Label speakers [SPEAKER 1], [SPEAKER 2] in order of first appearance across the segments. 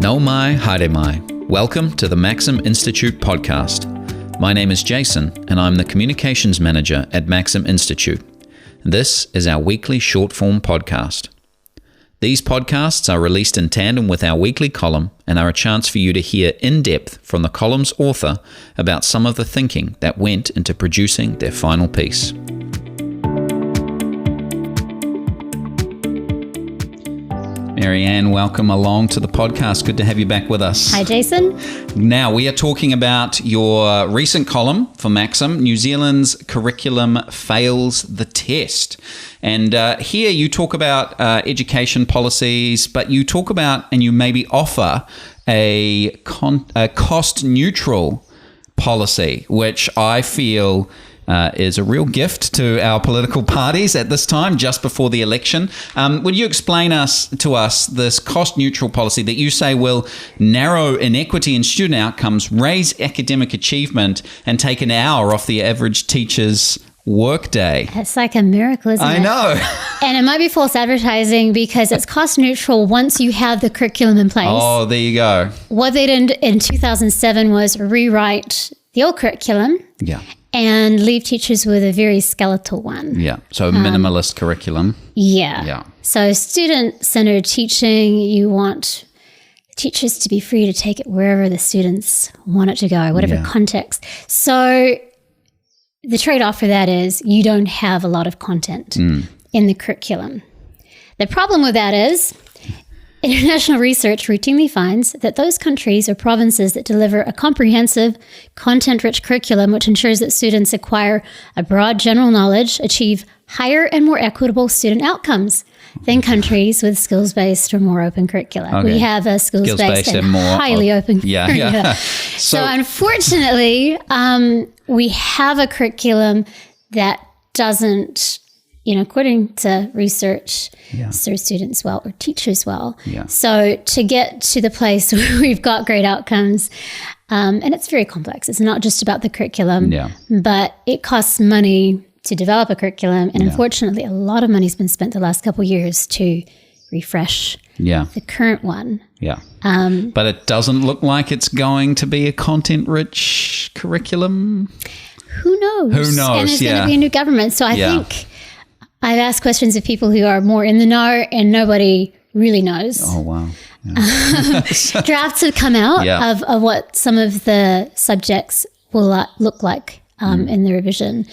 [SPEAKER 1] No mai, haere mai. Welcome to the Maxim Institute podcast. My name is Jason, and I'm the Communications Manager at Maxim Institute. This is our weekly short-form podcast. These podcasts are released in tandem with our weekly column and are a chance for you to hear in depth from the column's author about some of the thinking that went into producing their final piece. Maryanne, welcome along to the podcast. Good to have you back with us.
[SPEAKER 2] Hi, Jason.
[SPEAKER 1] Now, we are talking about your recent column for Maxim, New Zealand's Curriculum Fails the Test. And here you talk about education policies, but you talk about and you maybe offer a cost-neutral policy, which I feel is a real gift to our political parties at this time, just before the election. Would you explain to us this cost-neutral policy that you say will narrow inequity in student outcomes, raise academic achievement, and take an hour off the average teacher's workday?
[SPEAKER 2] It's like a miracle, isn't it?
[SPEAKER 1] I know.
[SPEAKER 2] And it might be false advertising because it's cost-neutral once you have the curriculum in place.
[SPEAKER 1] Oh, there you go.
[SPEAKER 2] What they did in 2007 was rewrite the old curriculum.
[SPEAKER 1] Yeah.
[SPEAKER 2] And leave teachers with a very skeletal one.
[SPEAKER 1] Yeah. So a minimalist curriculum.
[SPEAKER 2] Yeah. So student-centered teaching, you want teachers to be free to take it wherever the students want it to go, whatever context. So the trade-off for that is you don't have a lot of content in the curriculum. The problem with that is international research routinely finds that those countries or provinces that deliver a comprehensive, content-rich curriculum which ensures that students acquire a broad general knowledge achieve higher and more equitable student outcomes than countries with skills-based or more open curricula. Okay. We have a skills-based and more highly open curricula. Yeah. So unfortunately, we have a curriculum that doesn't, according to research, serve students well or teachers well. Yeah. So to get to the place where we've got great outcomes, and it's very complex. It's not just about the curriculum, but it costs money to develop a curriculum. And unfortunately, a lot of money's been spent the last couple of years to refresh the current one. Yeah.
[SPEAKER 1] But it doesn't look like it's going to be a content-rich curriculum.
[SPEAKER 2] Who knows? And there's going to be a new government. So I think I've asked questions of people who are more in the know, and nobody really knows.
[SPEAKER 1] Oh, wow. Yeah.
[SPEAKER 2] Drafts have come out of what some of the subjects will look like in the revision,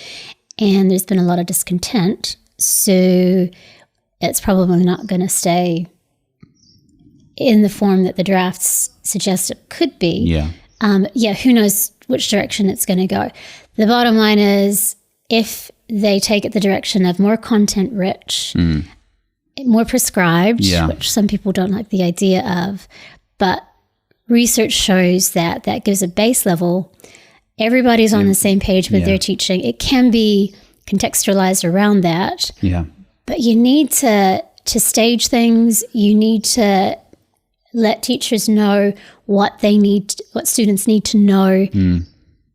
[SPEAKER 2] and there's been a lot of discontent. So it's probably not going to stay in the form that the drafts suggest it could be. Who knows which direction it's going to go. The bottom line is, if they take it the direction of more content-rich, more prescribed, which some people don't like the idea of, but research shows that that gives a base level. Everybody's on the same page with their teaching. It can be contextualized around that, but you need to stage things. You need to let teachers know what students need to know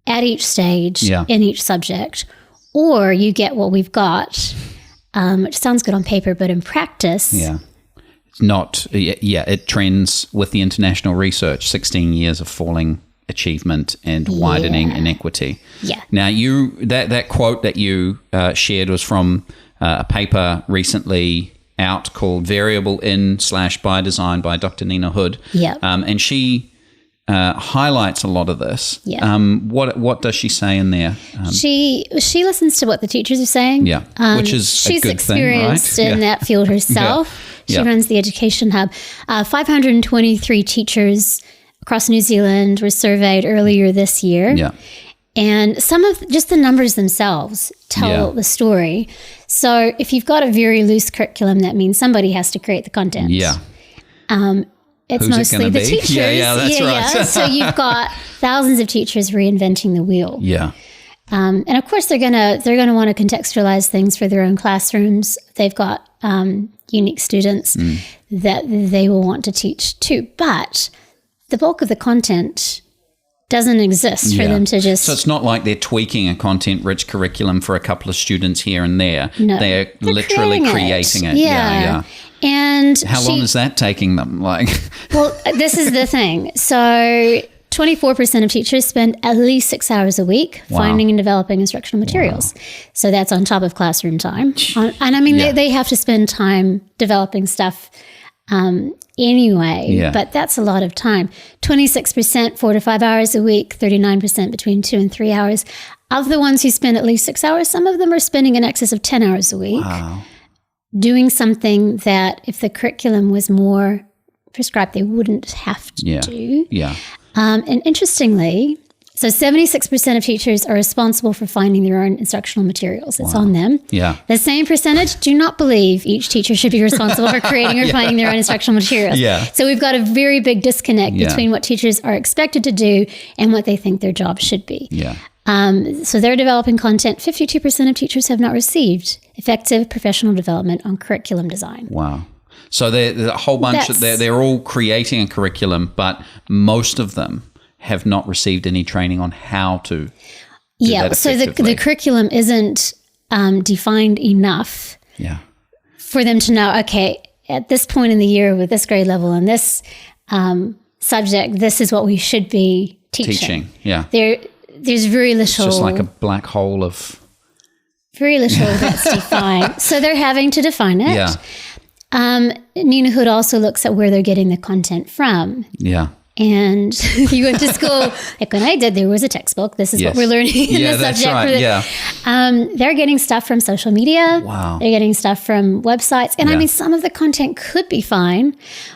[SPEAKER 2] at each stage in each subject. Or you get what we've got, which sounds good on paper, but in practice...
[SPEAKER 1] It's not... it trends with the international research, 16 years of falling achievement and widening inequity. Now, that quote that you shared was from a paper recently out called Variable In/By Design by Dr. Nina Hood. And she... highlights a lot of this. What does she say in there?
[SPEAKER 2] She listens to what the teachers are saying.
[SPEAKER 1] Which is
[SPEAKER 2] she's
[SPEAKER 1] a good
[SPEAKER 2] experienced
[SPEAKER 1] thing, right?
[SPEAKER 2] in that field herself. She runs the Education Hub. 523 teachers across New Zealand were surveyed earlier this year. And some of just the numbers themselves tell the story. So if you've got a very loose curriculum, that means somebody has to create the content. It's
[SPEAKER 1] Who's
[SPEAKER 2] mostly the teachers.
[SPEAKER 1] That's right.
[SPEAKER 2] So you've got thousands of teachers reinventing the wheel. And of course they're gonna want to contextualize things for their own classrooms. They've got unique students that they will want to teach too. But the bulk of the content doesn't exist for them to just...
[SPEAKER 1] So it's not like they're tweaking a content-rich curriculum for a couple of students here and there.
[SPEAKER 2] No,
[SPEAKER 1] they're literally creating it.
[SPEAKER 2] Yeah. And
[SPEAKER 1] how long is that taking them? Like,
[SPEAKER 2] well, this is the thing. So 24% of teachers spend at least 6 hours a week finding and developing instructional materials. Wow. So that's on top of classroom time. And I mean, they have to spend time developing stuff anyway, but that's a lot of time. 26%, 4 to 5 hours a week, 39% between 2 and 3 hours. Of the ones who spend at least 6 hours, some of them are spending in excess of 10 hours a week doing something that if the curriculum was more prescribed, they wouldn't have to do.
[SPEAKER 1] Yeah.
[SPEAKER 2] And interestingly, so 76% of teachers are responsible for finding their own instructional materials. It's on them.
[SPEAKER 1] Yeah.
[SPEAKER 2] The same percentage do not believe each teacher should be responsible for creating or finding their own instructional materials. Yeah. So we've got a very big disconnect between what teachers are expected to do and what they think their job should be.
[SPEAKER 1] Yeah.
[SPEAKER 2] So they're developing content. 52% of teachers have not received effective professional development on curriculum design.
[SPEAKER 1] Wow. So there's a whole bunch they're all creating a curriculum, but most of them have not received any training on how to do that effectively.
[SPEAKER 2] So the curriculum isn't defined enough for them to know, okay, at this point in the year with this grade level and this subject, this is what we should be teaching. There's very little.
[SPEAKER 1] It's just like a black hole of...
[SPEAKER 2] Very little that's defined. So they're having to define it. Yeah. Nina Hood also looks at where they're getting the content from. Yeah. And you went to school, like when I did, there was a textbook. This is what we're learning in the subject. That's right. They're getting stuff from social media. Wow. They're getting stuff from websites. And I mean, some of the content could be fine,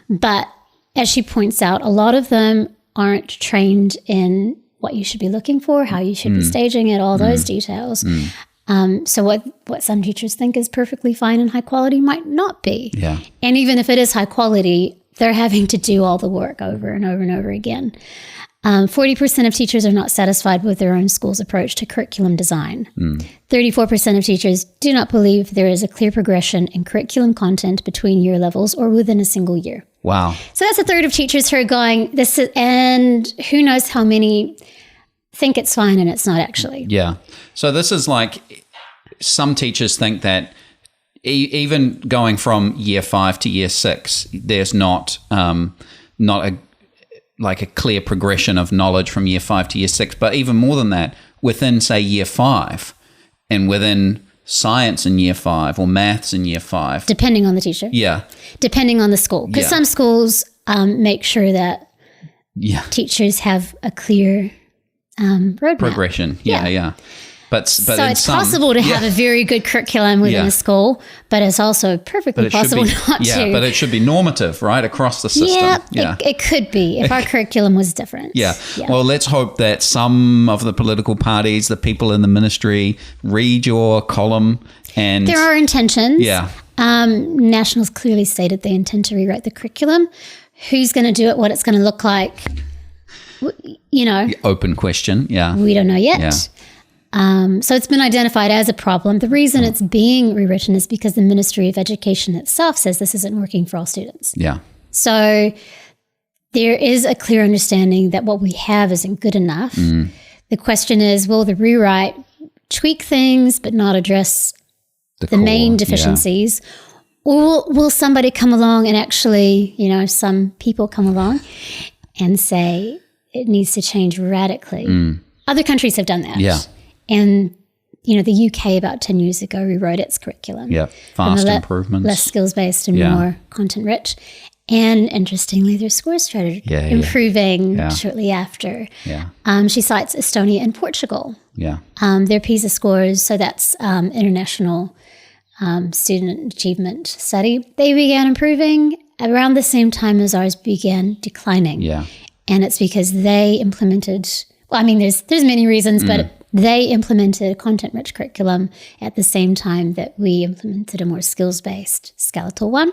[SPEAKER 2] but as she points out, a lot of them aren't trained in what you should be looking for, how you should be staging it, all those details. So what some teachers think is perfectly fine and high quality might not be. Yeah. And even if it is high quality, they're having to do all the work over and over and over again. 40% of teachers are not satisfied with their own school's approach to curriculum design. 34% of teachers do not believe there is a clear progression in curriculum content between year levels or within a single year. Wow. So that's a third of teachers who are going, and who knows how many think it's fine and it's not actually. Yeah.
[SPEAKER 1] So this is like, some teachers think that even going from year 5 to year 6, there's not a clear progression of knowledge from year 5 to year 6. But even more than that, within, say, year 5 and within science in year 5 or maths in year 5.
[SPEAKER 2] Depending on the teacher. Yeah. Depending on the school. Because some schools make sure that teachers have a clear roadmap.
[SPEAKER 1] Progression. Yeah. But
[SPEAKER 2] so it's possible to have a very good curriculum within a school, but it's also perfectly possible not to.
[SPEAKER 1] Yeah, but it should be normative, right, across the system.
[SPEAKER 2] It could be if our curriculum was different.
[SPEAKER 1] Yeah. Well, let's hope that some of the political parties, the people in the ministry, read your column. And
[SPEAKER 2] there are intentions. Yeah. Nationals clearly stated they intend to rewrite the curriculum. Who's going to do it? What it's going to look like?
[SPEAKER 1] Open question. Yeah.
[SPEAKER 2] We don't know yet. Yeah. So it's been identified as a problem. The reason it's being rewritten is because the Ministry of Education itself says this isn't working for all students. Yeah. So there is a clear understanding that what we have isn't good enough. The question is, will the rewrite tweak things but not address the main deficiencies? Or will somebody come along and actually, some people come along and say it needs to change radically? Other countries have done that. Yeah. And, the UK about 10 years ago rewrote its curriculum. Yeah,
[SPEAKER 1] fast improvements.
[SPEAKER 2] Less skills-based and more content-rich. And interestingly, their scores started improving shortly after. Yeah. She cites Estonia and Portugal. Yeah. Their PISA scores, so that's International Student Achievement Study, they began improving around the same time as ours began declining. Yeah. And it's because they implemented, there's many reasons, but they implemented a content-rich curriculum at the same time that we implemented a more skills-based skeletal one.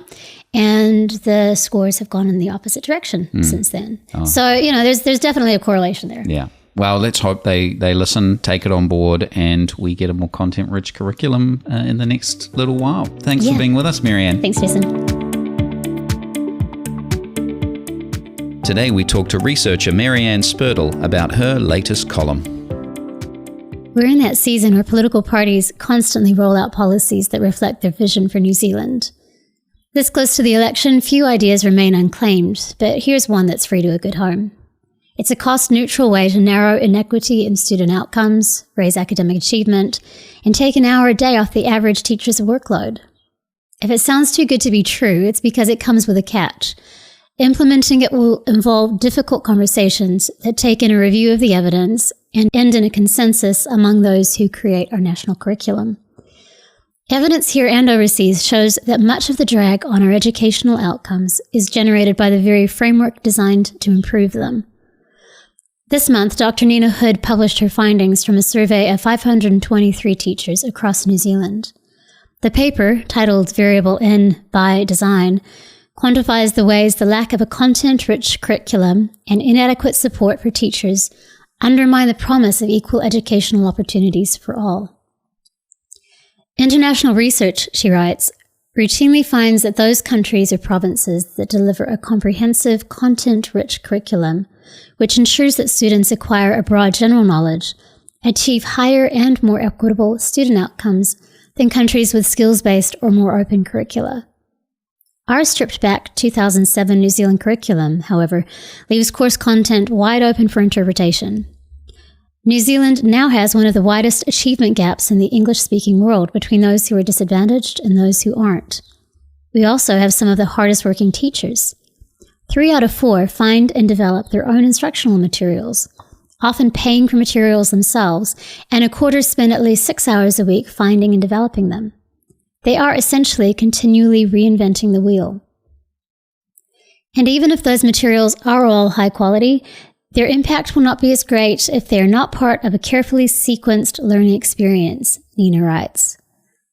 [SPEAKER 2] And the scores have gone in the opposite direction since then. Oh. So, there's definitely a correlation there.
[SPEAKER 1] Yeah. Well, let's hope they listen, take it on board, and we get a more content-rich curriculum in the next little while. Thanks for being with us, Maryanne.
[SPEAKER 2] Thanks, Jason.
[SPEAKER 1] Today we talked to researcher Maryanne Spurdle about her latest column.
[SPEAKER 2] We're in that season where political parties constantly roll out policies that reflect their vision for New Zealand. This close to the election, few ideas remain unclaimed, but here's one that's free to a good home. It's a cost-neutral way to narrow inequity in student outcomes, raise academic achievement, and take an hour a day off the average teacher's workload. If it sounds too good to be true, it's because it comes with a catch. Implementing it will involve difficult conversations that take in a review of the evidence and end in a consensus among those who create our national curriculum. Evidence here and overseas shows that much of the drag on our educational outcomes is generated by the very framework designed to improve them. This month, Dr. Nina Hood published her findings from a survey of 523 teachers across New Zealand. The paper, titled Variable In by Design, quantifies the ways the lack of a content-rich curriculum and inadequate support for teachers undermine the promise of equal educational opportunities for all. International research, she writes, routinely finds that those countries or provinces that deliver a comprehensive, content-rich curriculum, which ensures that students acquire a broad general knowledge, achieve higher and more equitable student outcomes than countries with skills-based or more open curricula. Our stripped-back 2007 New Zealand curriculum, however, leaves course content wide open for interpretation. New Zealand now has one of the widest achievement gaps in the English-speaking world between those who are disadvantaged and those who aren't. We also have some of the hardest-working teachers. 3 out of 4 find and develop their own instructional materials, often paying for materials themselves, and a quarter spend at least 6 hours a week finding and developing them. They are essentially continually reinventing the wheel. And even if those materials are all high quality, their impact will not be as great if they are not part of a carefully sequenced learning experience, Nina writes.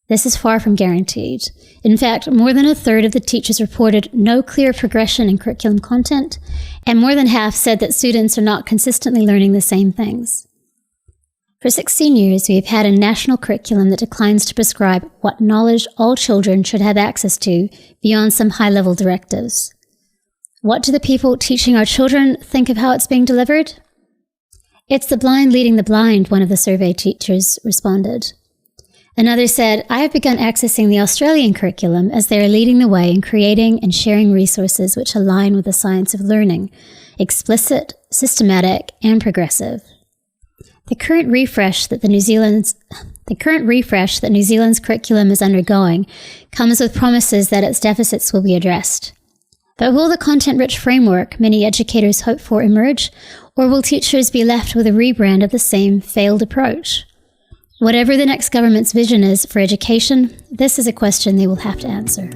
[SPEAKER 2] This is far from guaranteed. In fact, more than a third of the teachers reported no clear progression in curriculum content, and more than half said that students are not consistently learning the same things. For 16 years, we have had a national curriculum that declines to prescribe what knowledge all children should have access to beyond some high-level directives. What do the people teaching our children think of how it's being delivered? It's the blind leading the blind, one of the survey teachers responded. Another said, I have begun accessing the Australian curriculum as they are leading the way in creating and sharing resources which align with the science of learning, explicit, systematic, and progressive. The current refresh that New Zealand's curriculum is undergoing comes with promises that its deficits will be addressed. But will the content-rich framework many educators hope for emerge, or will teachers be left with a rebrand of the same failed approach? Whatever the next government's vision is for education, this is a question they will have to answer.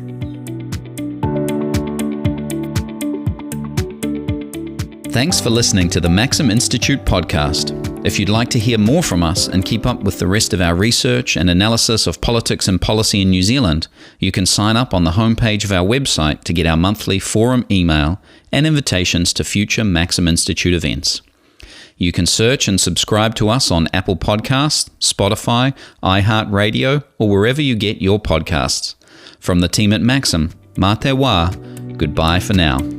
[SPEAKER 1] Thanks for listening to the Maxim Institute podcast. If you'd like to hear more from us and keep up with the rest of our research and analysis of politics and policy in New Zealand, you can sign up on the homepage of our website to get our monthly forum email and invitations to future Maxim Institute events. You can search and subscribe to us on Apple Podcasts, Spotify, iHeartRadio, or wherever you get your podcasts. From the team at Maxim, mā te wā, goodbye for now.